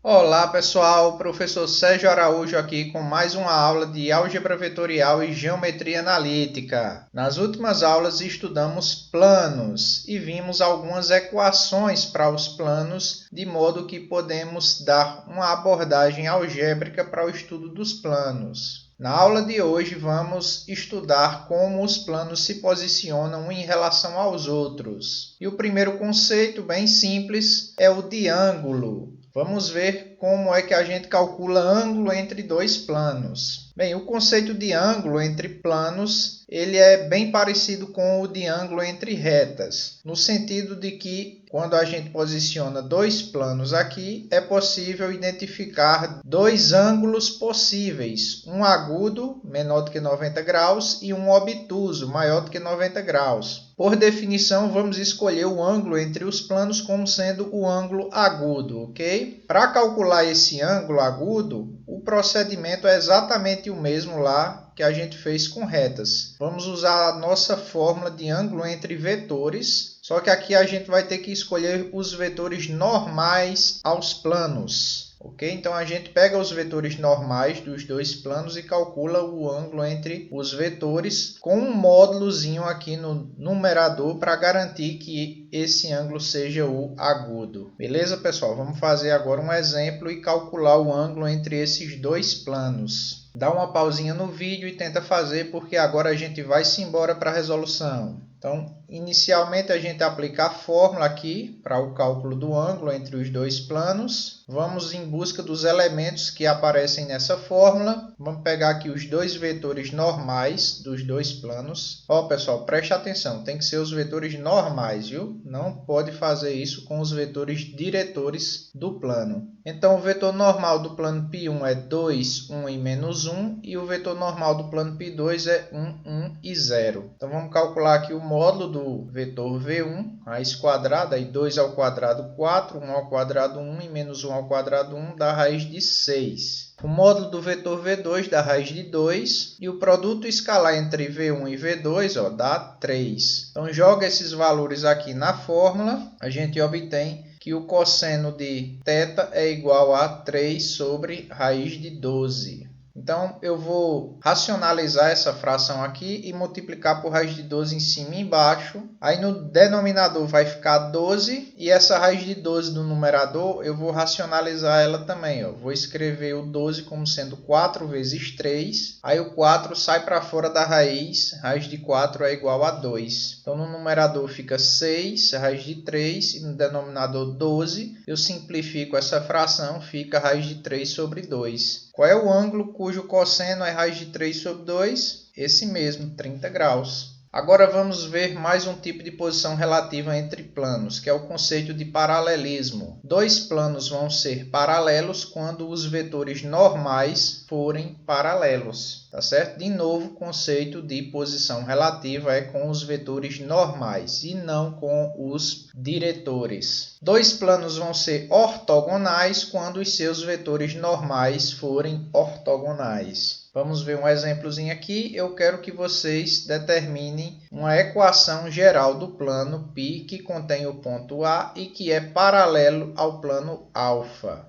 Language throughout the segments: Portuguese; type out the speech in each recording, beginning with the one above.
Olá pessoal, professor Sérgio Araújo aqui com mais uma aula de álgebra vetorial e geometria analítica. Nas últimas aulas estudamos planos e vimos algumas equações para os planos, de modo que podemos dar uma abordagem algébrica para o estudo dos planos. Na aula de hoje vamos estudar como os planos se posicionam em relação aos outros. E o primeiro conceito, bem simples, é o de ângulo. Vamos ver como é que a gente calcula ângulo entre dois planos. Bem, o conceito de ângulo entre planos, ele é bem parecido com o de ângulo entre retas, no sentido de que quando a gente posiciona dois planos aqui, é possível identificar dois ângulos possíveis, um agudo, menor do que 90 graus, e um obtuso, maior do que 90 graus. Por definição, vamos escolher o ângulo entre os planos como sendo o ângulo agudo, ok? Para calcular esse ângulo agudo, o procedimento é exatamente o mesmo lá que a gente fez com retas. Vamos usar a nossa fórmula de ângulo entre vetores, só que aqui a gente vai ter que escolher os vetores normais aos planos. Ok? Então a gente pega os vetores normais dos dois planos e calcula o ângulo entre os vetores com um módulozinho aqui no numerador para garantir que esse ângulo seja o agudo. Beleza, pessoal? Vamos fazer agora um exemplo e calcular o ângulo entre esses dois planos. Dá uma pausinha no vídeo e tenta fazer, porque agora a gente vai se embora para a resolução. Então, inicialmente a gente aplica a fórmula aqui para o cálculo do ângulo entre os dois planos. Vamos em busca dos elementos que aparecem nessa fórmula. Vamos pegar aqui os dois vetores normais dos dois planos. Ó, pessoal, preste atenção, tem que ser os vetores normais, viu? Não pode fazer isso com os vetores diretores do plano. Então, o vetor normal do plano π1 é 2, 1 e menos 1. E o vetor normal do plano π2 é 1, 1 e 0. Então, vamos calcular aqui o módulo do vetor V1, raiz quadrada, aí 2 ao quadrado 4, 1 ao quadrado 1 e menos 1 ao quadrado 1 dá raiz de 6. O módulo do vetor V2 dá raiz de 2 e o produto escalar entre V1 e V2 dá 3. Então, joga esses valores aqui na fórmula, a gente obtém que o cosseno de θ é igual a 3 sobre raiz de 12. Então, eu vou racionalizar essa fração aqui e multiplicar por raiz de 12 em cima e embaixo. Aí no denominador vai ficar 12 e essa raiz de 12 do numerador eu vou racionalizar ela também. Vou escrever o 12 como sendo 4 vezes 3. Aí o 4 sai para fora da raiz de 4 é igual a 2. Então no numerador fica 6, raiz de 3 e no denominador 12. Eu simplifico essa fração, fica raiz de 3 sobre 2. Qual é o ângulo cujo cosseno é raiz de 3 sobre 2? Esse mesmo, 30 graus. Agora vamos ver mais um tipo de posição relativa entre planos, que é o conceito de paralelismo. Dois planos vão ser paralelos quando os vetores normais forem paralelos. Tá certo? De novo, o conceito de posição relativa é com os vetores normais e não com os diretores. Dois planos vão ser ortogonais quando os seus vetores normais forem ortogonais. Vamos ver um exemplozinho aqui. Eu quero que vocês determinem uma equação geral do plano π que contém o ponto A e que é paralelo ao plano α.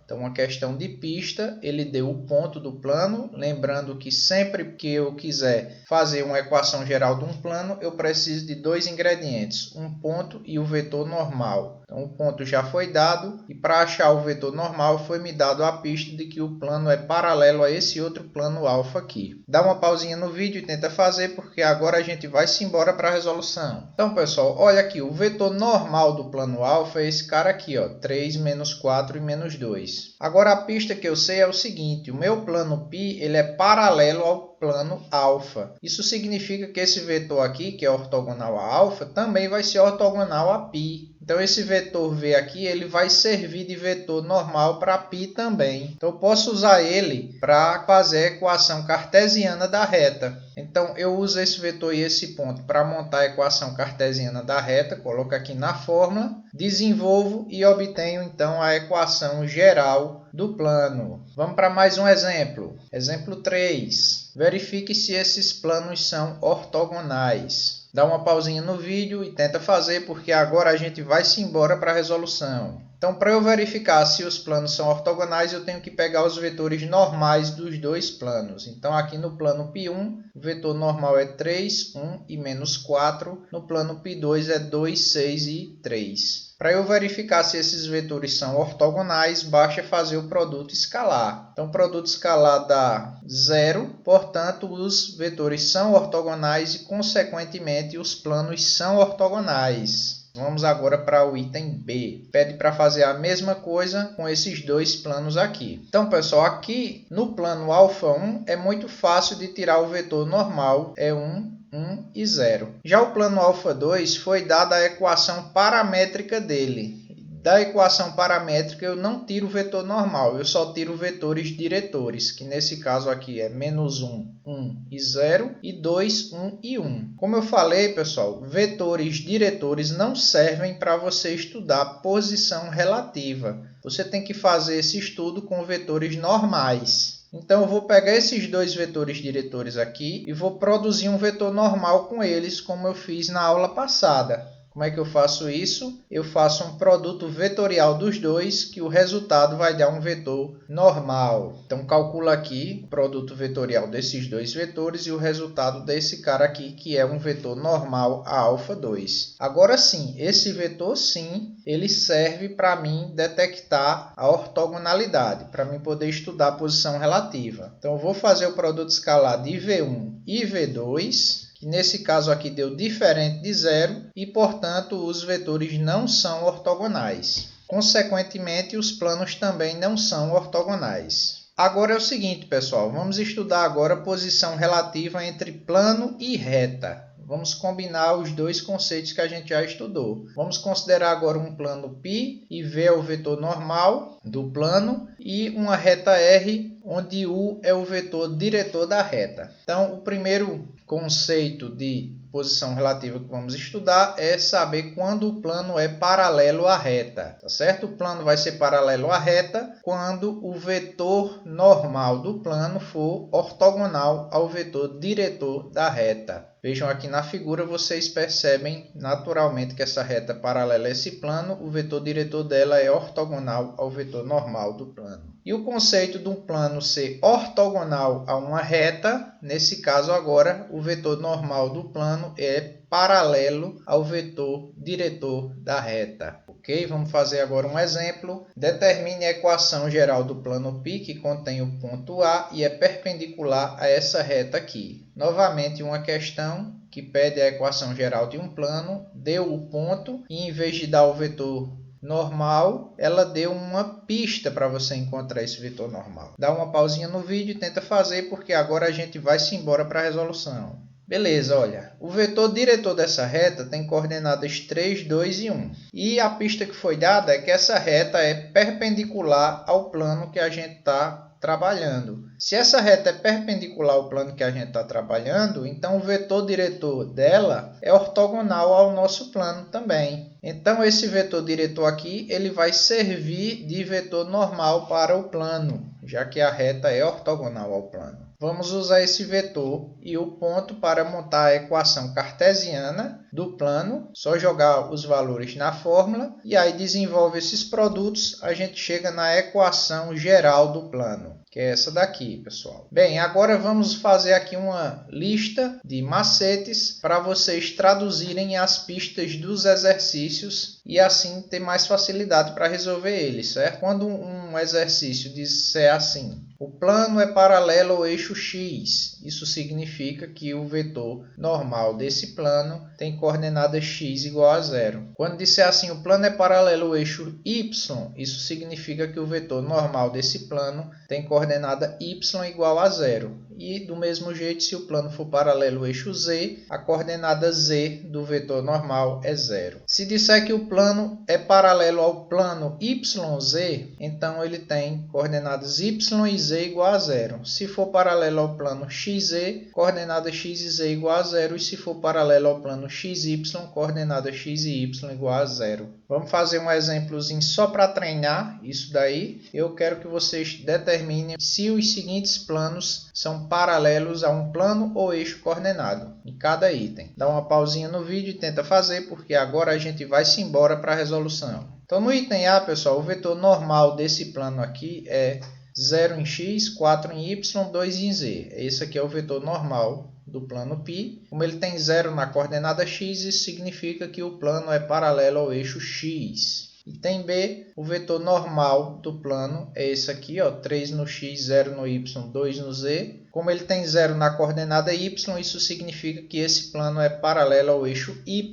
Então, uma questão de pista, ele deu o ponto do plano. Lembrando que sempre que eu quiser fazer uma equação geral de um plano, eu preciso de dois ingredientes, um ponto e o vetor normal. Então, o ponto já foi dado e para achar o vetor normal foi me dado a pista de que o plano é paralelo a esse outro plano α aqui. Dá uma pausinha no vídeo e tenta fazer, porque agora a gente vai se embora para a resolução. Então, pessoal, olha aqui, o vetor normal do plano α é esse cara aqui, 3, menos 4 e menos 2. Agora, a pista que eu sei é o seguinte, o meu plano π ele é paralelo ao plano α. Isso significa que esse vetor aqui, que é ortogonal a α, também vai ser ortogonal a π. Então, esse vetor V aqui ele vai servir de vetor normal para π também. Então, eu posso usar ele para fazer a equação cartesiana da reta. Então, eu uso esse vetor e esse ponto para montar a equação cartesiana da reta. Coloco aqui na fórmula, desenvolvo e obtenho, então, a equação geral do plano. Vamos para mais um exemplo. Exemplo 3. Verifique se esses planos são ortogonais. Dá uma pausinha no vídeo e tenta fazer, porque agora a gente vai se embora para a resolução. Então, para eu verificar se os planos são ortogonais, eu tenho que pegar os vetores normais dos dois planos. Então, aqui no plano π1, o vetor normal é 3, 1 e menos 4. No plano π2 é 2, 6 e 3. Para eu verificar se esses vetores são ortogonais, basta fazer o produto escalar. Então, o produto escalar dá 0, portanto, os vetores são ortogonais e, consequentemente, os planos são ortogonais. Vamos agora para o item B. Pede para fazer a mesma coisa com esses dois planos aqui. Então, pessoal, aqui no plano α1 é muito fácil de tirar o vetor normal, é 1, 1 e 0. Já o plano α2 foi dada a equação paramétrica dele. Da equação paramétrica eu não tiro o vetor normal, eu só tiro vetores diretores, que nesse caso aqui é menos 1, 1 e 0, e 2, 1 e 1. Como eu falei, pessoal, vetores diretores não servem para você estudar posição relativa. Você tem que fazer esse estudo com vetores normais. Então, eu vou pegar esses dois vetores diretores aqui e vou produzir um vetor normal com eles, como eu fiz na aula passada. Como é que eu faço isso? Eu faço um produto vetorial dos dois, que o resultado vai dar um vetor normal. Então, calcula aqui o produto vetorial desses dois vetores e o resultado desse cara aqui, que é um vetor normal a α2. Agora sim, esse vetor sim, ele serve para mim detectar a ortogonalidade, para mim poder estudar a posição relativa. Então, eu vou fazer o produto escalar de V1 e V2, que nesse caso aqui deu diferente de 0 e, portanto, os vetores não são ortogonais. Consequentemente, os planos também não são ortogonais. Agora é o seguinte, pessoal, vamos estudar agora a posição relativa entre plano e reta. Vamos combinar os dois conceitos que a gente já estudou. Vamos considerar agora um plano π e V é o vetor normal do plano e uma reta R, onde U é o vetor diretor da reta. Então, o primeiro conceito de posição relativa que vamos estudar é saber quando o plano é paralelo à reta, tá certo? O plano vai ser paralelo à reta quando o vetor normal do plano for ortogonal ao vetor diretor da reta. Vejam aqui na figura, vocês percebem naturalmente que essa reta paralela a esse plano, o vetor diretor dela é ortogonal ao vetor normal do plano. E o conceito de um plano ser ortogonal a uma reta, nesse caso agora, o vetor normal do plano é paralelo ao vetor diretor da reta. Ok? Vamos fazer agora um exemplo. Determine a equação geral do plano π, que contém o ponto A e é perpendicular a essa reta aqui. Novamente, uma questão que pede a equação geral de um plano, deu o ponto e, em vez de dar o vetor normal, ela deu uma pista para você encontrar esse vetor normal. Dá uma pausinha no vídeo e tenta fazer, porque agora a gente vai se embora para a resolução. Beleza, olha, o vetor diretor dessa reta tem coordenadas 3, 2 e 1. E a pista que foi dada é que essa reta é perpendicular ao plano que a gente está trabalhando. Se essa reta é perpendicular ao plano que a gente está trabalhando, então o vetor diretor dela é ortogonal ao nosso plano também. Então, esse vetor diretor aqui ele vai servir de vetor normal para o plano, já que a reta é ortogonal ao plano. Vamos usar esse vetor e o ponto para montar a equação cartesiana do plano. Só jogar os valores na fórmula e aí desenvolve esses produtos. A gente chega na equação geral do plano, que é essa daqui, pessoal. Bem, agora vamos fazer aqui uma lista de macetes para vocês traduzirem as pistas dos exercícios e assim ter mais facilidade para resolver eles, certo? Quando um exercício disser assim: o plano é paralelo ao eixo x. Isso significa que o vetor normal desse plano tem coordenada x igual a 0. Quando disser assim, o plano é paralelo ao eixo y, isso significa que o vetor normal desse plano tem coordenada y igual a 0. E do mesmo jeito, se o plano for paralelo ao eixo z, a coordenada z do vetor normal é 0. Se disser que o plano é paralelo ao plano yz, então ele tem coordenadas y e z igual a 0. Se for paralelo ao plano xy, XZ, coordenada X e Z igual a 0, e se for paralelo ao plano XY, coordenada X e Y igual a 0. Vamos fazer um exemplozinho só para treinar isso daí. Eu quero que vocês determinem se os seguintes planos são paralelos a um plano ou eixo coordenado em cada item. Dá uma pausinha no vídeo e tenta fazer, porque agora a gente vai se embora para a resolução. Então no item A, pessoal, o vetor normal desse plano aqui é 0 em x, 4 em y, 2 em z. Esse aqui é o vetor normal do plano π. Como ele tem 0 na coordenada x, isso significa que o plano é paralelo ao eixo x. Item B, o vetor normal do plano é esse aqui, ó, 3 no x, 0 no y, 2 no z. Como ele tem 0 na coordenada y, isso significa que esse plano é paralelo ao eixo y.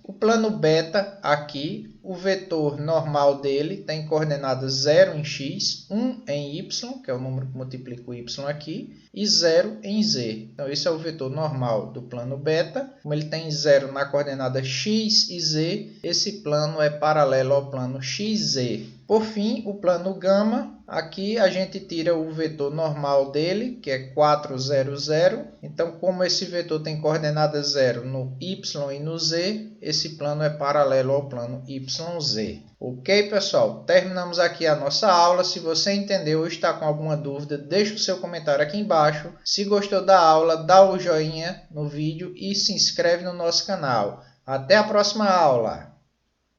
O plano beta aqui, o vetor normal dele tem coordenadas 0 em x, 1 em y, que é o número que multiplica o y aqui, e 0 em z. Então esse é o vetor normal do plano beta. Como ele tem 0 na coordenada x e z, esse plano é paralelo ao plano xz. Por fim, o plano gama, aqui a gente tira o vetor normal dele, que é 4, 0, 0. Então, como esse vetor tem coordenada 0 no y e no z, esse plano é paralelo ao plano YZ. Ok, pessoal? Terminamos aqui a nossa aula. Se você entendeu ou está com alguma dúvida, deixe o seu comentário aqui embaixo. Se gostou da aula, dá o joinha no vídeo e se inscreve no nosso canal. Até a próxima aula!